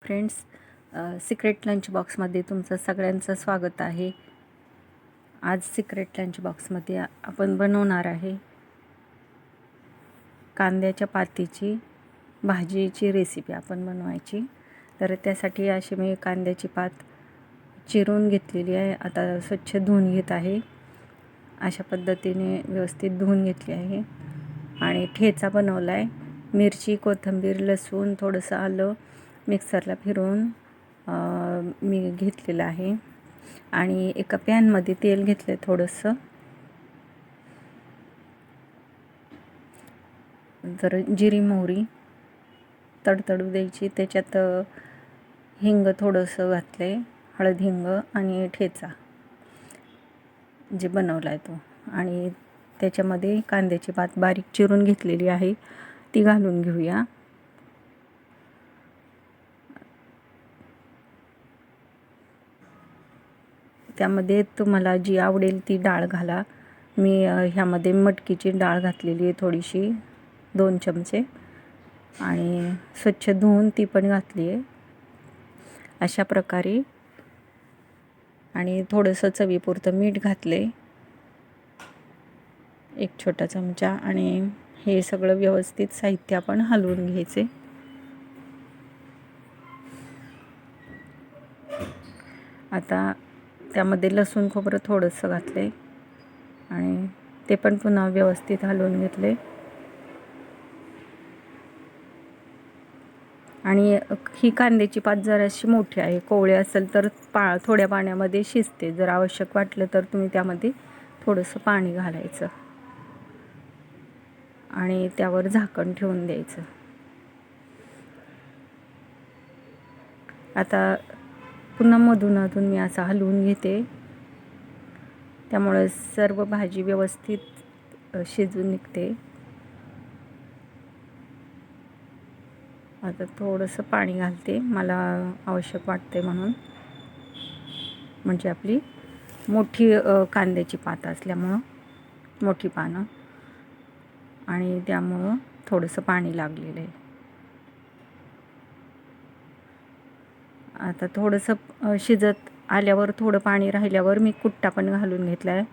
Friends, secret lunch बॉक्समध्ये तुमचं सगळ्यांचं स्वागत आहे. आज सिक्रेट लंच बॉक्समध्ये आपण बनवणार आहे कांद्याच्या पातीची भाजीची रेसिपी आपण बनवायची. तर त्यासाठी अशी मी कांद्याची पात चिरून घेतलेली आहे. आता स्वच्छ धुवून घेत आहे. अशा पद्धतीने व्यवस्थित धुवून घेतली आहे आणि ठेचा बनवला आहे. मिरची, कोथिंबीर, लसूण, थोडंसं आलं मिक्सरला फिरवून मी घेतलेलं आहे आणि एका पॅनमध्ये तेल घेतलं थोडंसं. जर जिरी मोहरी तडतडू द्यायची. त्याच्यात हिंग थोडंसं घातले, हळद, हिंग आणि ठेचा जे बनवला आहे तो, आणि त्याच्यामध्ये कांद्याची पात बारीक चिरून घेतलेली आहे ती घालून घेऊया. त्यामध्ये तुम्हाला जी आवडेल ती डाळ घाला. मी ह्यामध्ये मटकीची डाळ घातलेली आहे थोडीशी, 2 चमचे, आणि स्वच्छ धुवून ती पण घातली आहे अशा प्रकारे. आणि थोडंसं चवीपुरतं मीठ घातले, 1 छोटा चमचा. आणि हे सगळं व्यवस्थित साहित्य आपण हलवून घ्यायचे. आता त्यामध्ये लसूण खोबरं थोडंसं घातले आणि ते पण पुन्हा व्यवस्थित हलवून घेतले. आणि ही कांद्याची पात जराशी मोठी आहे. कोवळी असेल तर थोड्या पाण्यामध्ये शिजते. जर आवश्यक वाटलं तर तुम्ही त्यामध्ये थोडंसं पाणी घालायचं आणि त्यावर झाकण ठेवून द्यायचं. आता पुन्हा मधून मी असं हलवून घेते, त्यामुळे सर्व भाजी व्यवस्थित शिजून निघते. आता थोडंसं पाणी घालते, मला आवश्यक वाटते म्हणून. म्हणजे आपली मोठी कांद्याची पात असल्यामुळं मोठी पानं, आणि त्यामुळं थोडंसं पाणी लागलेलं आहे. आता थोडंसं शिजत आल्यावर थोडं पाणी राहिल्यावर मी कुट्टा पण घालून घेतला आहे.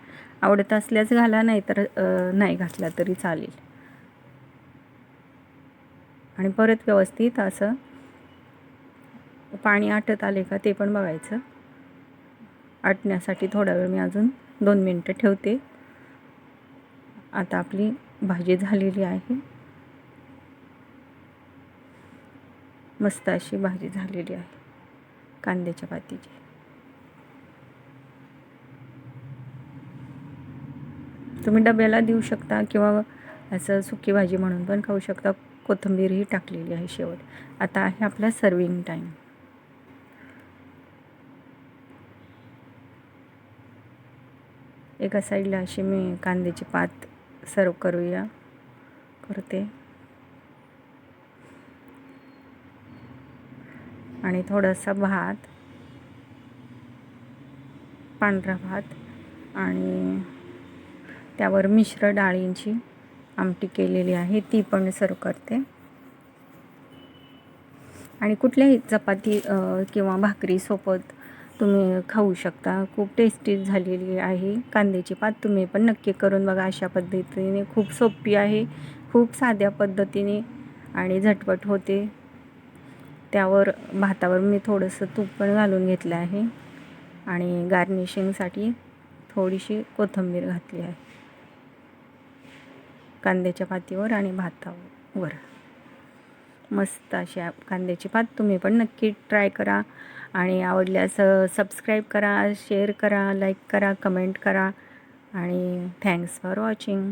आवडत असल्यास घाला, नाही तर नाही घातला तरी चालेल. आणि परत व्यवस्थित असं पाणी आटत आले का ते पण बघायचं. आटण्यासाठी थोडा वेळ मी अजून 2 मिनटं ठेवते. आता आपली भाजी झालेली आहे. मस्त अशी भाजी झालेली आहे कांद्याच्या पातीची. तुम्ही डब्याला देऊ शकता किंवा असं सुकी भाजी म्हणून पण खाऊ शकता. कोथिंबीरही टाकलेली आहे शेवट. आता आहे आपला सर्विंग टाईम. एका साईडला अशी मी कांद्याची पात सर्व करते आणि थोडासा भात, पांढरा भात, आणि त्यावर मिश्र डाळींची आमटी केलेली आहे ती पण सर्व करते. आणि कुठल्याही चपाती किंवा भाकरी सोबत तुम्ही खाऊ शकता. खूप टेस्टी झालेली आहे कांद्याची पात. तुम्ही पण नक्की करून बघा. अशा पद्धतीने खूप सोपी आहे, खूप साध्या पद्धतीने, आणि झटपट होते. त्यावर भातावर मी थोडंसं तूप पण घालून घेतलं आहे आणि गार्निशिंगसाठी थोडीशी कोथिंबीर घातली आहे कांद्याच्या पातीवर आणि भातावर. मस्त अशी कांद्याची पात तुम्ही पण नक्की ट्राय करा. आणि आवडल्यास सबस्क्राईब करा, शेअर करा, लाईक करा, कमेंट करा. आणि थँक्स फॉर वॉचिंग.